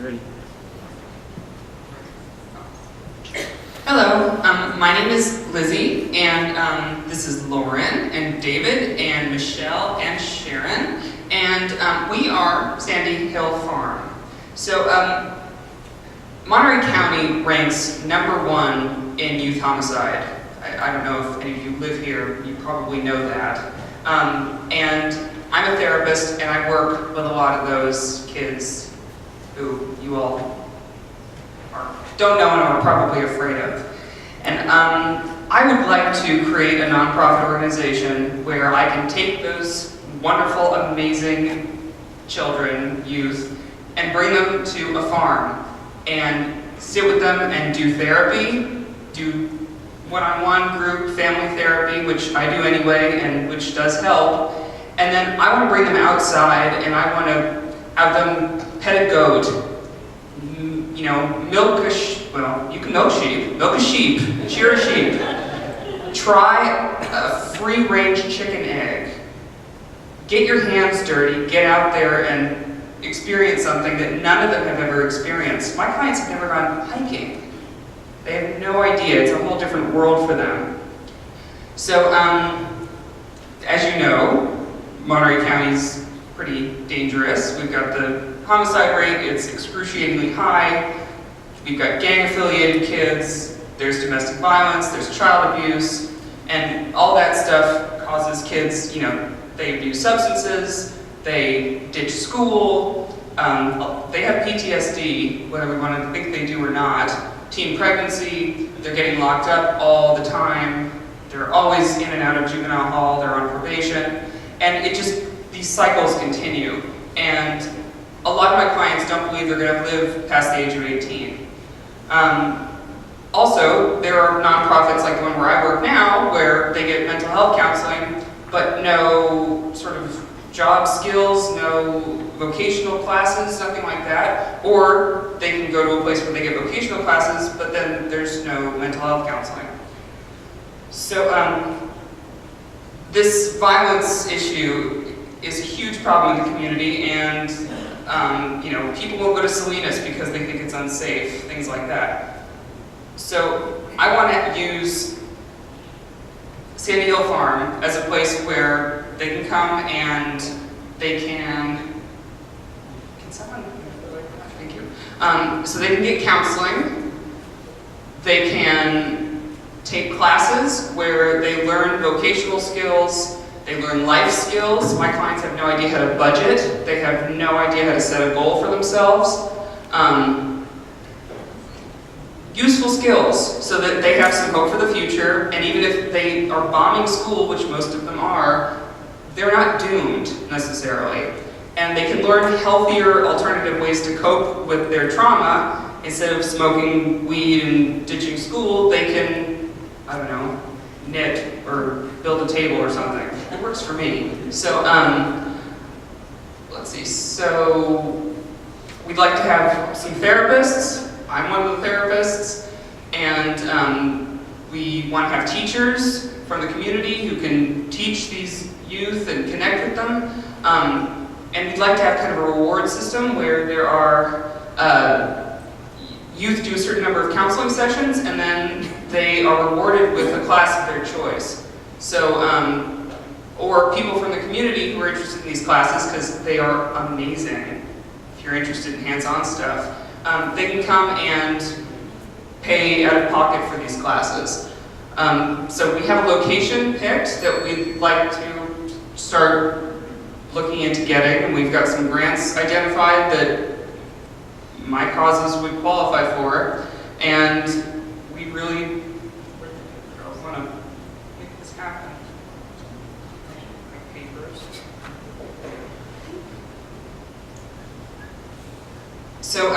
Ready. Hello, my name is Lizzie, and this is Lauren, and David, and Michelle, and Sharon, and we are Sandy Hill Farm. So, Monterey County ranks #1 in youth homicide. I don't know if any of you live here, you probably know that. And I'm a therapist, and I work with a lot of those kids who you all don't know and are probably afraid of. And I would like to create a nonprofit organization where I can take those wonderful, amazing children, youth, and bring them to a farm and sit with them and do therapy, do one-on-one group family therapy, which I do anyway and which does help. And then I want to bring them outside and I want to have them pet a goat, you know, milk a well, you can milk a sheep, shear a sheep, try a free-range chicken egg, get your hands dirty, get out there and experience something that none of them have ever experienced. My clients have never gone hiking. They have no idea. It's a whole different world for them. So, as you know, Monterey County's pretty dangerous. We've got the homicide rate, it's excruciatingly high. We've got gang-affiliated kids, there's domestic violence, there's child abuse, and all that stuff causes kids, you know, they abuse substances, they ditch school, they have PTSD, whether we want to think they do or not, teen pregnancy, they're getting locked up all the time, they're always in and out of juvenile hall, they're on probation, and these cycles continue. And a lot of my clients don't believe they're going to live past the age of 18. Also, there are nonprofits like the one where I work now, where they get mental health counseling, but no sort of job skills, no vocational classes, nothing like that. Or they can go to a place where they get vocational classes, but then there's no mental health counseling. So this violence issue is a huge problem in the community, and you know, people won't go to Salinas because they think it's unsafe, things like that. So I want to use Sandy Hill Farm as a place where they can come and they can someone, thank you. So they can get counseling, they can take classes where they learn vocational skills, they learn life skills. My clients have no idea how to budget. They have no idea how to set a goal for themselves. Useful skills so that they have some hope for the future, and even if they are bombing school, which most of them are, they're not doomed necessarily. And they can learn healthier alternative ways to cope with their trauma. Instead of smoking weed and ditching school, they can, I don't know, knit or build a table or something. It works for me. So, let's see. So, we'd like to have some therapists. I'm one of the therapists. And we want to have teachers from the community who can teach these youth and connect with them. And we'd like to have kind of a reward system where there are youth do a certain number of counseling sessions, and then they are rewarded with a class of their choice. So, or people from the community who are interested in these classes, because they are amazing. If you're interested in hands-on stuff, they can come and pay out of pocket for these classes. So we have a location picked that we'd like to start looking into getting, and we've got some grants identified that my causes would qualify for, and we really want to make this happen. My papers. So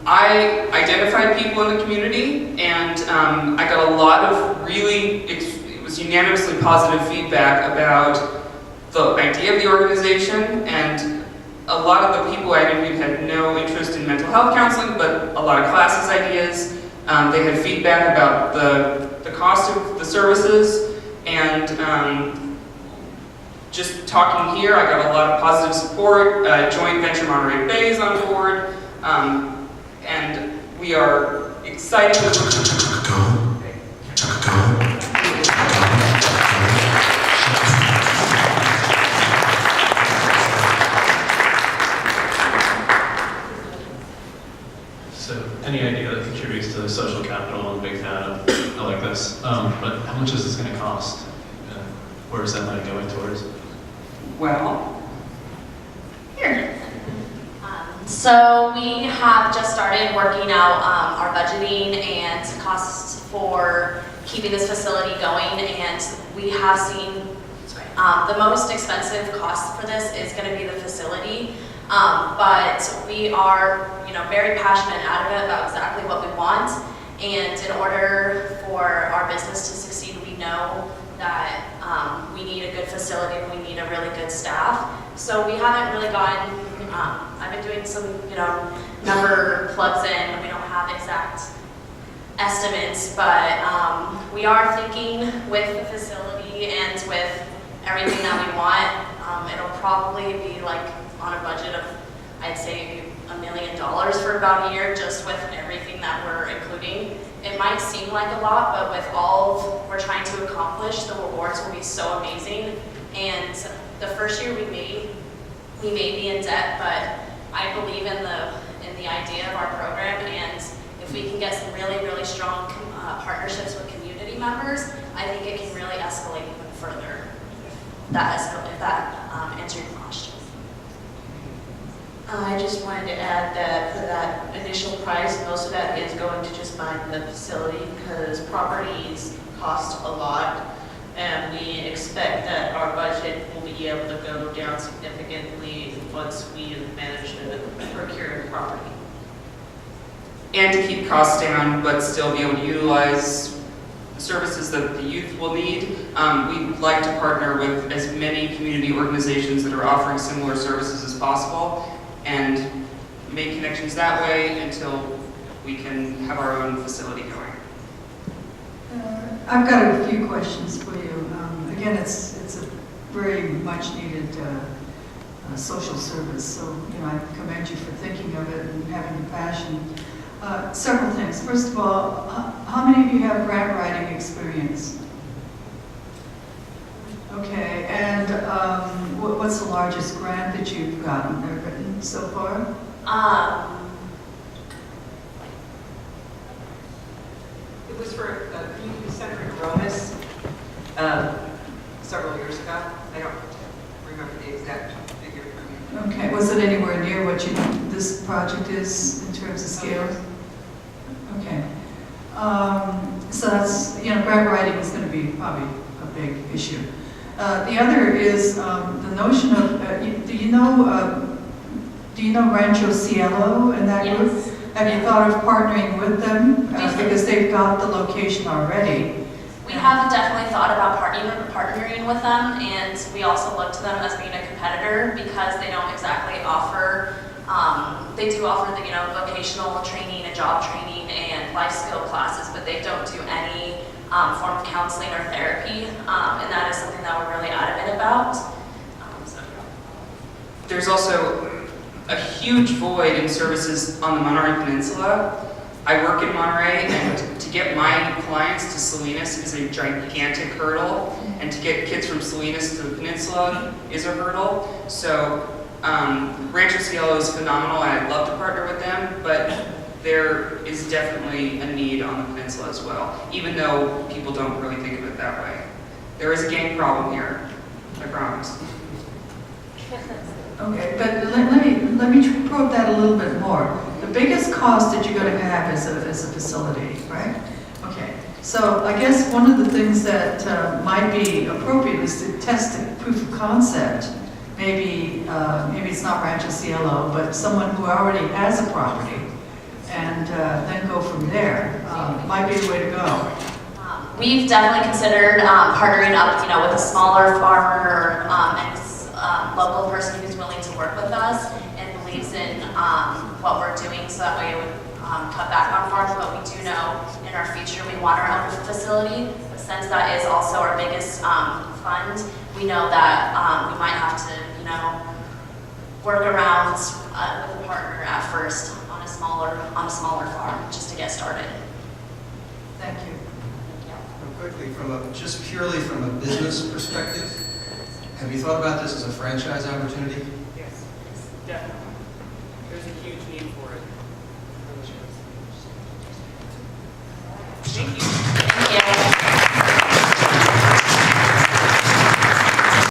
I identified people in the community, and I got a lot of really, it was unanimously positive feedback about the idea of the organization, and a lot of the people I interviewed had no interest in mental health counseling, but a lot of classes ideas. They had feedback about the cost of the services, and just talking here, I got a lot of positive support. Joint Venture Monterey Bay is on board. and we are excited. So any idea that contributes to the social capital, I'm a big fan of. I like this. But how much is this going to cost? Where is that money going towards? Well, here. So we have just started working out our budgeting and costs for keeping this facility going, and we have seen the most expensive cost for this is going to be the facility, but we are, very passionate and adamant about exactly what we want, and in order for our business to succeed, we know that we need a good facility and we need a really good staff. So we haven't really gotten, I've been doing some, number plugs in. We don't have exact estimates, but we are thinking with the facility and with everything that we want, it'll probably be like on a budget of, I'd say, $1 million for about a year, just with everything that we're including. It might seem like a lot, but with all we're trying to accomplish, the rewards will be so amazing. And the first year we may be in debt, but I believe in the idea of our program, and if we can get some really, really strong partnerships with community members, I think it can really escalate even further. If that answered your question. I just wanted to add that for that initial price, most of that is going to just buying the facility, because properties cost a lot, and we expect that our budget will be able to go down significantly once we manage to procure the property. And to keep costs down, but still be able to utilize services that the youth will need. We'd like to partner with as many community organizations that are offering similar services as possible, and make connections that way until we can have our own facility going. I've got a few questions for you. Again, it's a very much needed social service, so I commend you for thinking of it and having the passion. Several things. First of all, how many of you have grant writing experience? Okay, and what's the largest grant that you've gotten or written so far? It was for a community center in Romas several years ago. I don't remember the exact figure. Okay, was it anywhere near what this project is in terms of scale? Okay. So that's, grant writing is going to be probably a big issue. The other is the notion of, do you know Rancho Cielo and that group? Yes. Have you thought of partnering with them? Because they've got the location already. We have definitely thought about partnering with them, and we also look to them as being a competitor because they don't exactly offer, they do offer the vocational training and job training and life skill classes, but they don't do any form of counseling or therapy, and that is something that we're really adamant about. There's also a huge void in services on the Monterey Peninsula. I work in Monterey, and to get my clients to Salinas is a gigantic hurdle, and to get kids from Salinas to the peninsula is a hurdle. So Rancho Cielo is phenomenal, and I'd love to partner with them, but there is definitely a need on the peninsula as well, even though people don't really think of it that way. There is a gang problem here, I promise. Okay, but let me probe that a little bit more. The biggest cost that you're going to have is a facility, right? Okay, so I guess one of the things that might be appropriate is to test the proof of concept. Maybe it's not Rancho Cielo, but someone who already has a property, and then go from there. Might be the way to go. We've definitely considered partnering up, with a smaller farmer and local person who's willing to work with us and believes in what we're doing, so that way it would cut back on farms. But we do know in our future we want our own facility. But since that is also our biggest fund, we know that we might have to, work around with a partner at first on a smaller farm, just to get started. Thank you. Real quickly, just purely from a business perspective, have you thought about this as a franchise opportunity? Yes, definitely. There's a huge need for it. Thank you.